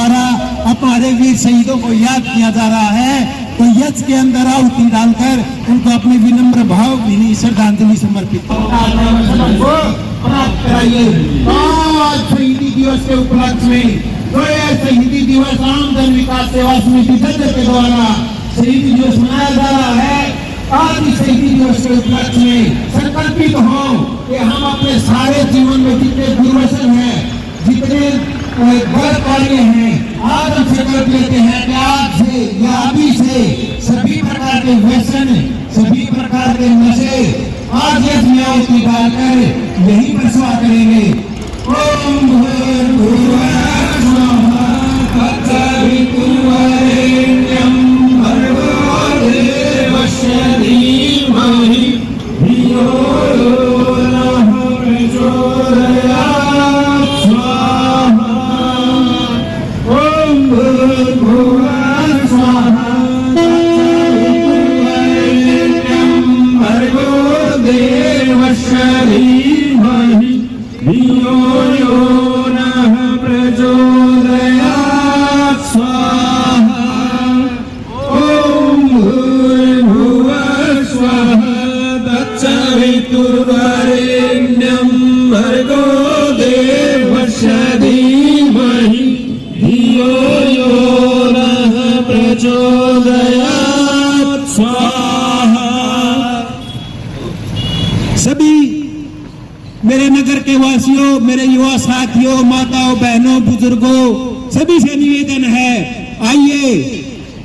द्वारा हमारे वीर शहीदों को याद किया जा रहा है, तो यज्ञ के अंदर आहुति डालकर उनको अपनी विनम्र भावभीनी श्रद्धांजलि समर्पित प्राप्त कराइए। आज शहीदी दिवस के उपलक्ष्य में जो शहीदी दिवस आम जन विकास सेवा समिति झज्जर के द्वारा शहीदी दिवस मनाया जा रहा है, आज इस शहीदी दिवस के उपलक्ष्य में संकल्पित हो कि हम अपने सारे जीवन में जितने दुर्व्यसन हैं, जितने गलत कार्य हैं, आज हम संकल्प लेते हैं कि आज से या अभी से सभी प्रकार के व्यसन, सभी प्रकार के नशे आज यज्ञ में आहुति डालकर यही प्रसवा करेंगे। ओम भूर्भुवः स्वः तत्सवितुर्वरेण्यं भर्गो देवस्य धीमहि धियो यो नः प्रचोदयात् स्वाहा। ओम भूर्भुवः स्वः तत्सवितुर्वरेण्यं भर्गो देवस्य धीमहि धियो यो नः प्रचोदयात् स्वाहा। ओम भूर्भुवः स्वः तत्सवितुर्वरेण्यं भर्गो देवस्य धीमहि धियो यो नः प्रचोदयात् स्वाहा। सभी मेरे नगर के वासियों, मेरे युवा साथियों, माताओं, बहनों, बुजुर्गों, सभी से निवेदन है, आइए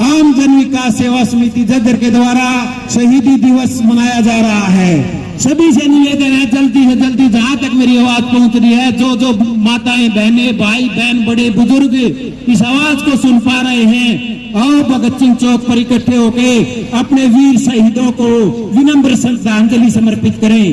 आम जन विकास सेवा समिति झज्जर के द्वारा शहीदी दिवस मनाया जा रहा है। सभी से निवेदन है, जल्दी से जल्दी जहां तक मेरी आवाज पहुंच रही है, जो जो माताएं, बहनें, भाई बहन, बड़े बुजुर्ग इस आवाज को सुन पा रहे हैं, आओ भगत सिंह चौक पर इकट्ठे होके अपने वीर शहीदों को विनम्र श्रद्धांजलि समर्पित करें।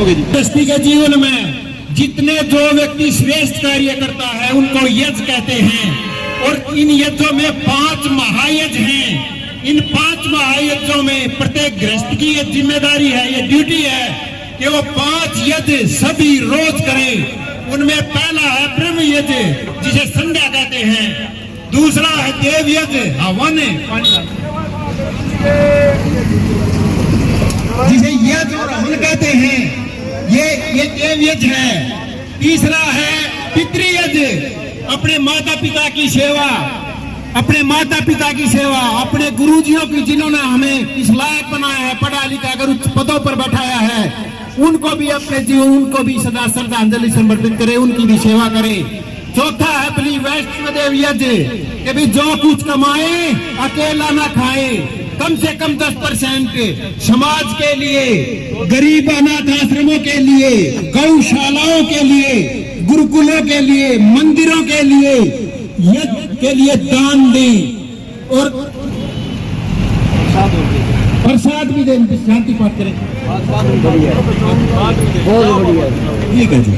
गृहस्थी के जीवन में जितने जो व्यक्ति श्रेष्ठ कार्य करता है उनको यज्ञ कहते हैं, और इन यज्ञों में 5 महायज्ञ हैं। इन 5 महायज्ञों में प्रत्येक गृहस्थ की ये जिम्मेदारी है, ये ड्यूटी है कि वो 5 यज्ञ सभी रोज करें। उनमें पहला है ब्रह्म यज्ञ जिसे संध्या कहते हैं, दूसरा है देव यज्ञ हवन जिसे यज्ञ और हवन कहते हैं, ये देव यज्ञ है। तीसरा है पितृयज्ञ, अपने माता पिता की सेवा, अपने माता पिता की सेवा, अपने गुरुजियों की जिन्होंने हमें इस लायक बनाया है, पढ़ा लिखा कर उच्च पदों पर बैठाया है, उनको भी अपने जीवन, उनको भी सदा श्रद्धांजलि समर्पित करें, उनकी भी सेवा करें। चौथा है बलि वैष्णव देव यज्ञ कि भी जो कुछ कमाए अकेला ना खाए, कम से कम 10% समाज के लिए, गरीब अनाथ आश्रमों के लिए, गौशालाओं के लिए, गुरुकुलों के लिए, मंदिरों के लिए, यज्ञ के लिए दान दें और प्रसाद भी दें। शांति पाठ करें। ठीक है जी,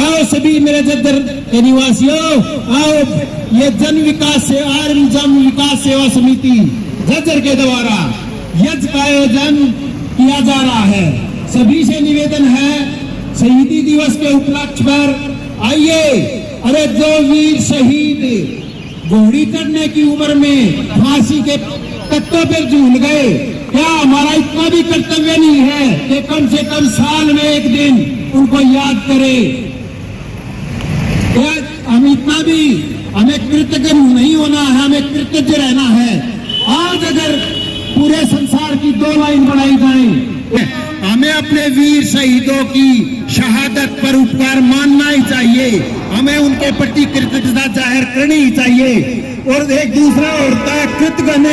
आओ सभी मेरे झज्जर के निवासियों, आओ ये जन विकास से जन विकास सेवा समिति झज्जर के द्वारा यज्ञ का आयोजन किया जा रहा है। सभी से निवेदन है, शहीदी दिवस के उपलक्ष्य पर आइए। अरे जो वीर शहीद घोड़ी चढ़ने की उम्र में फांसी के तख्तों पर झूल गए, क्या हमारा इतना भी कर्तव्य नहीं है कि कम से कम साल में एक दिन उनको याद करें? क्या हम इतना भी हमें कृतज्ञ नहीं होना है, हमें कृतज्ञ रहना है। आज अगर पूरे संसार की 2 लाइन बढ़ाई जाए, हमें अपने वीर शहीदों की शहादत पर उपकार मानना ही चाहिए, हमें उनके प्रति कृतज्ञता जाहिर करनी ही चाहिए। और एक दूसरा होता है कृतघ्न।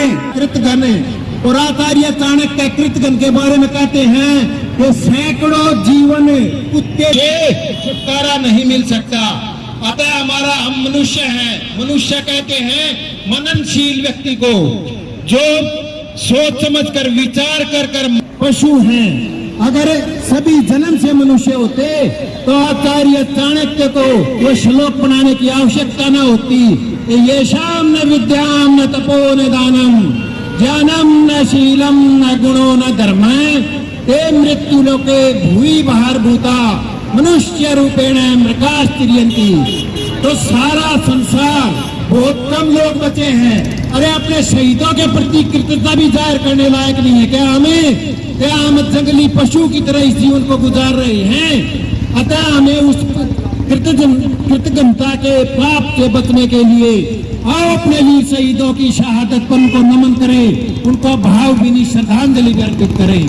और आचार्य चाणक्य कृतघ्न के बारे में कहते हैं कि सैकड़ों जीवन कुत्ते से छुटकारा नहीं मिल सकता। अतः हम मनुष्य हैं, मनुष्य कहते हैं मननशील व्यक्ति को, जो सोच समझ कर विचार कर पशु हैं। अगर सभी जन्म से मनुष्य होते तो आचार्य चाणक्य को वो श्लोक बनाने की आवश्यकता न होती। ये शाम न विद्याम न तपो न दानम, ज्ञानम न शीलम न गुणो न धर्म, ते मृत्यु लोके भूई बाहर भूता मनुष्य रूपेण मृकाश तिर्यन्ति। तो सारा संसार बहुत कम लोग बचे हैं। अरे अपने शहीदों के प्रति कृतज्ञता भी जाहिर करने लायक नहीं है क्या हम जंगली पशु की तरह इस जीवन को गुजार रहे हैं। अतः हमें उस कृतज्ञता के पाप से बचने के लिए आओ अपने वीर शहीदों की शहादत पर उनको नमन करें, उनको भावभीनी श्रद्धांजलि अर्पित करें।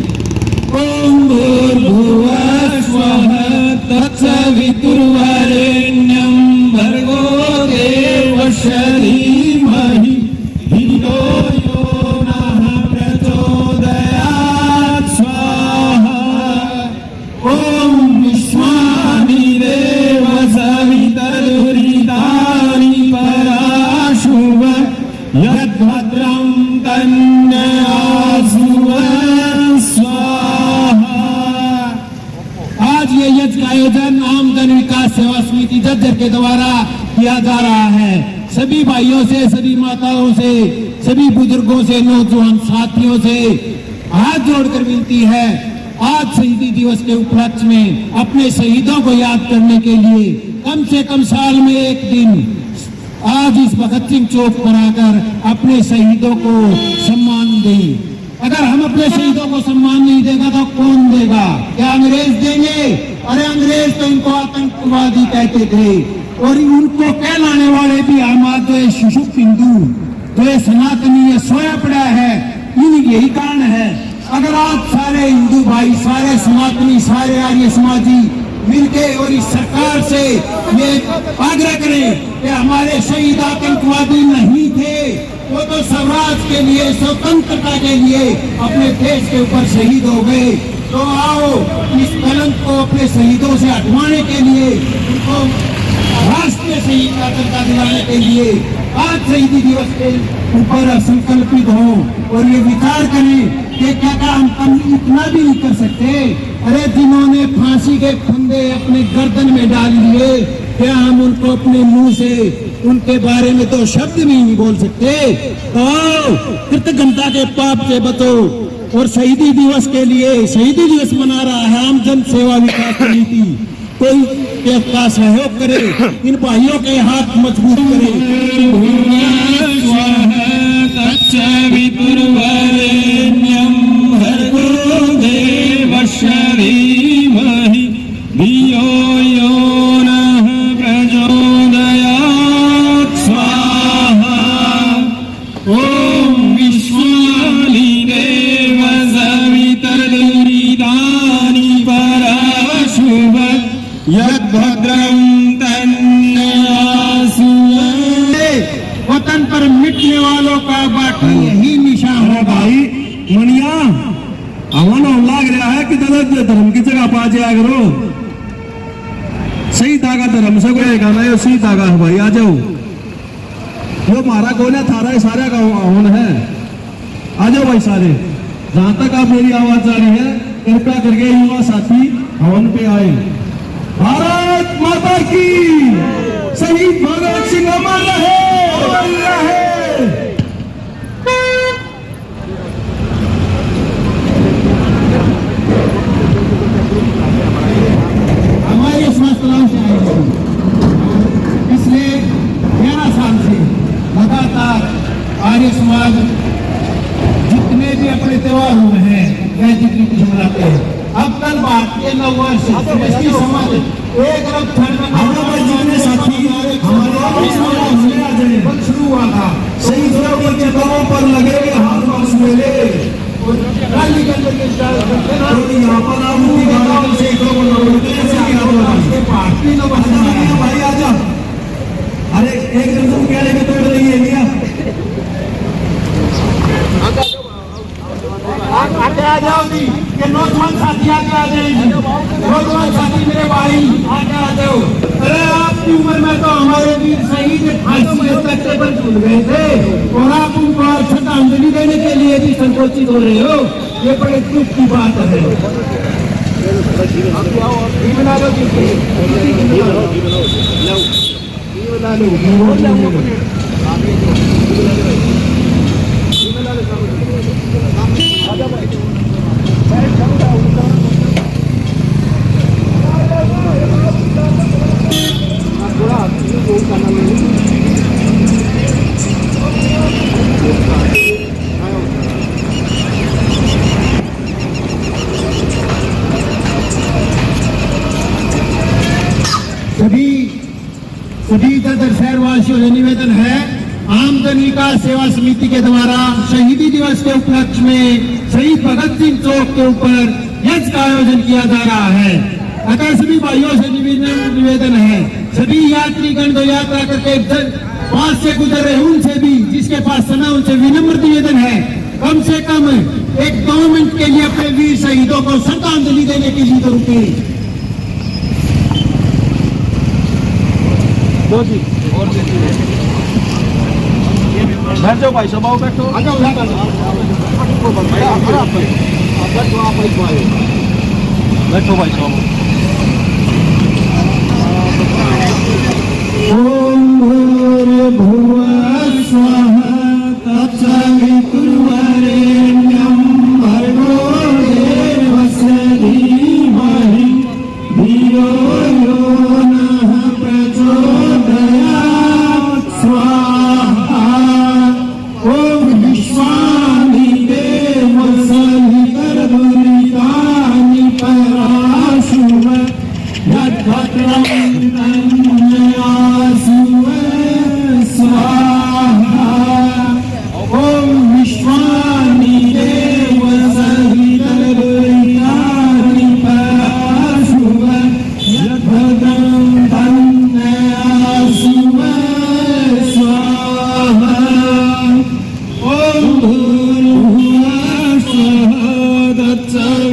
ओम भूर्भुवः स्वः तत्सवितुर्वरेण्यं भर्गो देवस्य धीमहि धियो यो नः प्रचोदयात् स्वाहा। ओम विश्वानि देव सवितर्वृतानि पराशुव यद्भद्रं तन्नयासुव स्वाहा। आज ये यज्ञ का आयोजन आम जन विकास सेवा समिति जज्जर के द्वारा किया जा रहा है। सभी भाइयों से, सभी माताओं से, सभी बुजुर्गों से, नौजवान साथियों से हाथ जोड़कर विनती है, आज शहीदी दिवस के उपलक्ष्य में अपने शहीदों को याद करने के लिए कम से कम साल में एक दिन आज इस भगत सिंह चौक पर आकर अपने शहीदों को सम्मान दें। अगर हम अपने शहीदों को सम्मान नहीं देगा तो कौन देगा? क्या अंग्रेज देंगे? अरे अंग्रेज तो इनको आतंकवादी कहते थे और उनको कहलाने वाले भी हमारे तो शिशु हिंदू, तो ये सनातनी, ये सोया पड़ा है। यही कारण है। अगर आप सारे हिंदू भाई, सारे सनातनी, सारे आर्य समाजी मिलके और इस सरकार से ये आग्रह करें कि हमारे शहीद आतंकवादी नहीं थे, वो तो स्वराज के लिए, स्वतंत्रता के लिए अपने देश के ऊपर शहीद हो गए। तो आओ इस कलंक को अपने शहीदों से हटवाने के लिए, उनको राष्ट्रीय शहीद का दर्जा दिलाने के लिए आज शहीदी दिवस के ऊपर संकल्पित हो और ये विचार करें कि क्या हम इतना भी नहीं कर सकते? अरे जिन्होंने फांसी के फंदे अपने गर्दन में डाल लिए, क्या हम उनको अपने मुंह से उनके बारे में तो शब्द भी नहीं बोल सकते? तो कृतज्ञता के पाप से बचो और शहीदी दिवस के लिए, शहीदी दिवस मना रहा है आम जन सेवा विकास समिति, कोई का सहयोग करे, इन भाइयों के हाथ मजबूत करे। तत्सवितुर्वरेण्यं भर्गो देवस्य धीमहि धियो यो नः प्रचोदयात् स्वाहा। ओम विश्वानि देव सवितर्वृतानि पराशुव यद्भद्रं तन्नयासुव। वतन पर मिटने वालों का बाकी यही निशान है। भाई मनिया अवन लाग रहा है कि धर्म की जगह पा जाया करो। सही धागा धर्म से कोई गाना है, सही धागा है भाई। आ जाओ, वो हमारा कौन है, थारा सारा का हवन है। आ जाओ भाई सारे, जहां तक आप मेरी आवाज जा रही है कृपया करके युवा साथी हवन पे आए। भारत माता की, शहीद भगत सिंह अमर रहे, अमर रहे। हमारे समाज से आए हैं, पिछले 11 साल से लगातार आर्य समाज जितने भी अपने त्योहार हुए हैं, वह जितनी कुछ मनाते हैं। अब कल भारतीय नववर्ष समाज एक जितने साथी हमारे शुरू हुआ था, शहीदों के चिताओं पर लगे हाथ वर्ष मेले यहाँ पर भारतीय नववर्ष भाई आ जाओ। अरे एक दिन तुम क्या लेके तो बताइए भैया, आगे आ जाओ जी, ये नौजवान साथी आगे आ जाएंगे। नौजवान साथी मेरे भाई आगे आ जाओ। अरे आपकी उम्र में तो हमारे वीर शहीद फांसी के तख्ते पर झूल गए थे और आप उनको श्रद्धांजलि देने के लिए भी संकोचित हो रहे हो, ये बड़े दुख की बात है। बना लो सभी जर्जर शहरवासियों से निवेदन है, आम जन विकास सेवा समिति के द्वारा शहीदी दिवस के उपलक्ष्य में शहीद भगत सिंह चौक के ऊपर यज्ञ का आयोजन किया जा रहा है। अतः सभी भाइयों से निवेदन है, सभी यात्रीगण जो यात्रा करके पास से गुजर रहे उनसे भी, जिसके पास समय उनसे विनम्र निवेदन है, कम से कम 1-2 मिनट के लिए अपने वीर शहीदों को श्रद्धांजलि देने के लिए रुके। बैठ जाओ भाई, सब आओ बैठो। बैठो भाई सब। ओम भूर्भुवः स्वः तत्सवितुर्वरेण्यं भर्गो देवस्य धीमहि धियो यो नः प्रचोदयात् स्वाहा। ओम विश्वानि देव सहितर्दुरितानि पराशुव यद्भद्रं तन्नयासुव स्वाहा। ओम विश्वानि देव सहितर्दुरितानि पराशुव यद्भद्रं तन्नयासुव स्वाहा। ओम भूर्भुवः स्वः तत्सवितुर्वरेण्यं